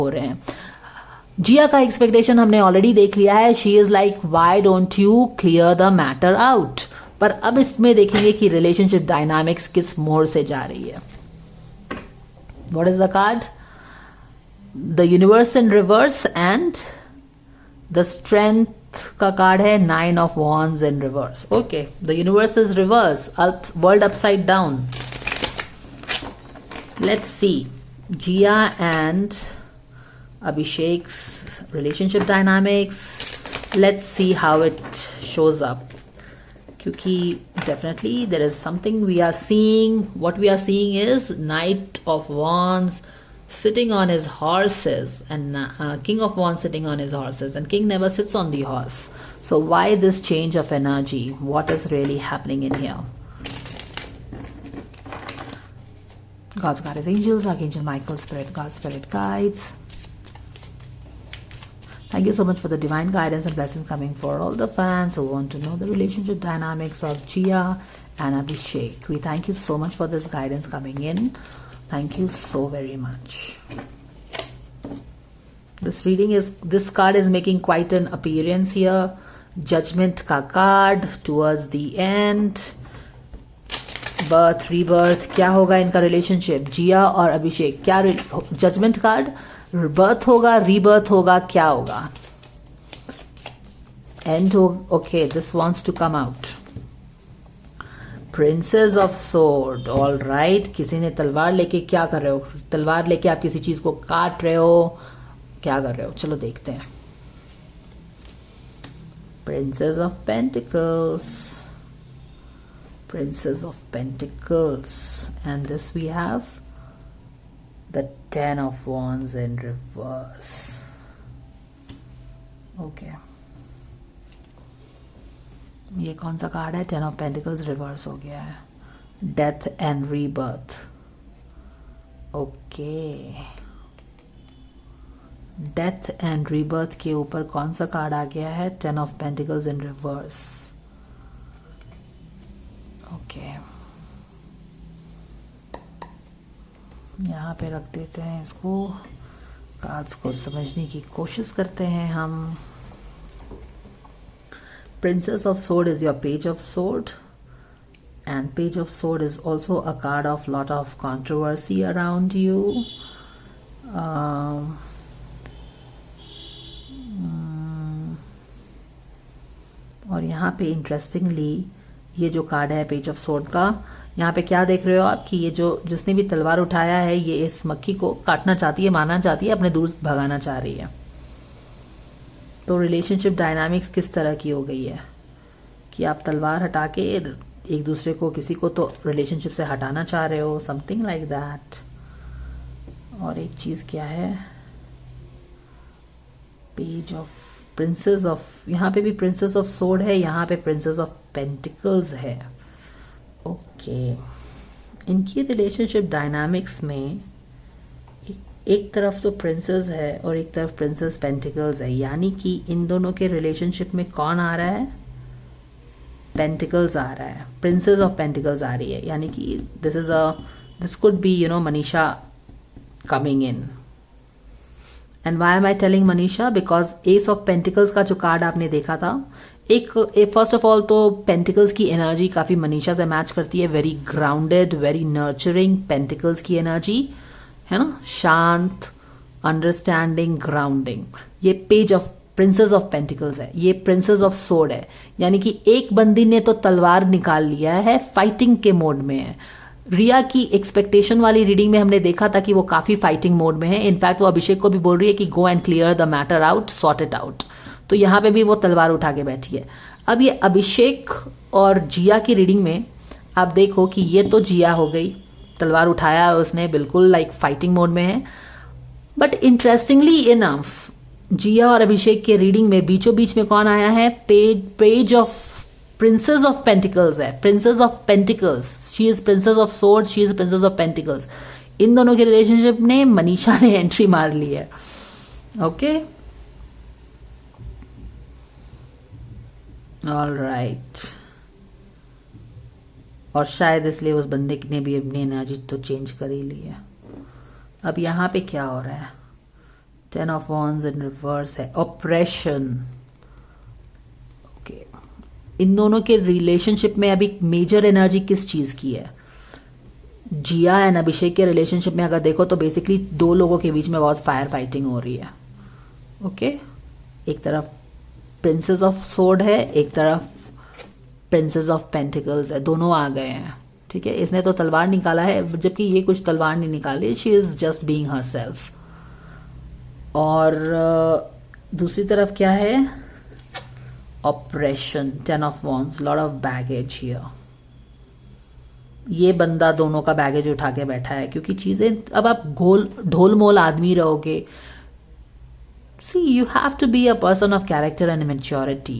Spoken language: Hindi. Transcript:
हो रहे हैं। जिया का एक्सपेक्टेशन हमने ऑलरेडी देख लिया है, she is like why don't you clear the matter out. पर अब इसमें देखेंगे कि रिलेशनशिप डायनामिक्स किस मोड़ से जा रही है। What is the card? The universe in reverse and the strength का कार्ड है 9 of wands in reverse. Okay, the universe is reverse, world upside down. Let's see Jiya and Abhishek's relationship dynamics. Let's see how it shows up. क्योंकि definitely there is something we are seeing. What we are seeing is Knight of Wands sitting on his horses and King of Wands sitting on his horses, and King never sits on the horse. So why this change of energy? What is really happening in here? God's got his angels, Archangel Michael, Spirit, God's Spirit guides. Thank you so much for the divine guidance and blessings coming for all the fans who want to know the relationship dynamics of Jia and Abhishek. We thank you so much for this guidance coming in. Thank you so very much. This card is making quite an appearance here. Judgment ka card towards the end. Birth, rebirth, क्या होगा इनका रिलेशनशिप जिया और अभिषेक? क्या जजमेंट कार्ड, बर्थ होगा, रीबर्थ होगा, क्या होगा? एंड हो। Okay, this wants to come out. Princess of sword, all right. किसी ने तलवार लेके क्या कर रहे हो? तलवार लेके आप किसी चीज को काट रहे हो, क्या कर रहे हो? चलो देखते हैं। Princess of pentacles, Princess of Pentacles, and this we have the 10 of Wands in reverse. Okay, ये कौन सा कार्ड है? 10 of Pentacles रिवर्स हो गया है। Death and rebirth. Okay, Death and rebirth के ऊपर कौन सा कार्ड आ गया है? 10 of Pentacles in reverse. Okay, यहाँ पे रख देते हैं इसको। कार्ड्स को समझने की कोशिश करते हैं हम। Princess of sword is your page of sword, and page of sword is also a card of lot of controversy around you. और यहाँ पे इंटरेस्टिंगली ये जो कार्ड है पेज ऑफ सोर्ड का, यहाँ पे क्या देख रहे हो आप कि ये जो जिसने भी तलवार उठाया है ये इस मक्खी को काटना चाहती है, मारना चाहती है, अपने दूर भगाना चाह रही है। तो रिलेशनशिप डायनामिक्स किस तरह की हो गई है कि आप तलवार हटा के एक दूसरे को, किसी को तो रिलेशनशिप से हटाना चाह रहे हो, समथिंग लाइक दैट। और एक चीज क्या है? पेज ऑफ प्रिंसेस ऑफ, यहाँ पे भी प्रिंसेस ऑफ सोर्ड है, यहाँ पे प्रिंसेस ऑफ पेंटिकल्स है। ओके, इनकी रिलेशनशिप डायनामिक्स में एक तरफ तो प्रिंसेस है और एक तरफ प्रिंसेस पेंटिकल्स है, यानी कि इन दोनों के रिलेशनशिप में कौन आ रहा है? पेंटिकल्स आ रहा है, प्रिंसेस ऑफ पेंटिकल्स आ रही है, यानी कि this could be Manisha coming in. And why am I telling Manisha? Because ace of pentacles का जो कार्ड आपने देखा था, एक फर्स्ट ऑफ ऑल तो पेंटिकल्स की एनर्जी काफी मनीषा से मैच करती है। Very grounded, very nurturing pentacles की एनर्जी है ना, शांत, अंडरस्टैंडिंग, ग्राउंडिंग। ये page of princess of pentacles है, ये प्रिंसेस ऑफ सोर्ड है, यानी कि एक बंदी ने तो तलवार निकाल लिया है, फाइटिंग के मोड में है। रिया की एक्सपेक्टेशन वाली रीडिंग में हमने देखा था कि वो काफी फाइटिंग मोड में है। इनफैक्ट वो अभिषेक को भी बोल रही है कि go and clear the matter out, sort it out. तो यहाँ पे भी वो तलवार उठा के बैठी है। अब ये अभिषेक और जिया की रीडिंग में आप देखो कि ये तो जिया हो गई, तलवार उठाया है उसने, बिल्कुल लाइक फाइटिंग मोड में है। बट इंटरेस्टिंगली इनफ जिया और अभिषेक के रीडिंग में बीचों बीच में कौन आया है? Page of princess of pentacles है, princess of pentacles. She is princess of sword, she is princess of pentacles. इन दोनों के रिलेशनशिप ने मनीषा ने एंट्री मार ली है। Okay, all right. और शायद इसलिए उस बंदे ने भी अपनी एनर्जी तो चेंज कर ही ली है। अब यहाँ पे क्या हो रहा है? 10 ऑफ वॉन्ड्स इन रिवर्स है, ऑपरेशन। ओके, इन दोनों के रिलेशनशिप में अभी मेजर एनर्जी किस चीज की है? जिया एंड अभिषेक के रिलेशनशिप में अगर देखो तो बेसिकली दो लोगों के बीच में बहुत फायर फाइटिंग हो रही है। ओके, एक तरफ प्रिंसेस ऑफ सोर्ड है, एक तरफ प्रिंसेस ऑफ पेंटिकल्स है, दोनों आ गए हैं। ठीक है, इसने तो तलवार निकाला है जबकि ये कुछ तलवार नहीं निकाली, she is just being herself. और दूसरी तरफ क्या है? Operation, 10 of wands, lot of baggage here. ये बंदा दोनों का बैगेज उठा के बैठा है क्योंकि चीजें, अब आप ढोल मोल आदमी रहोगे। See, you have to be a person of character and maturity.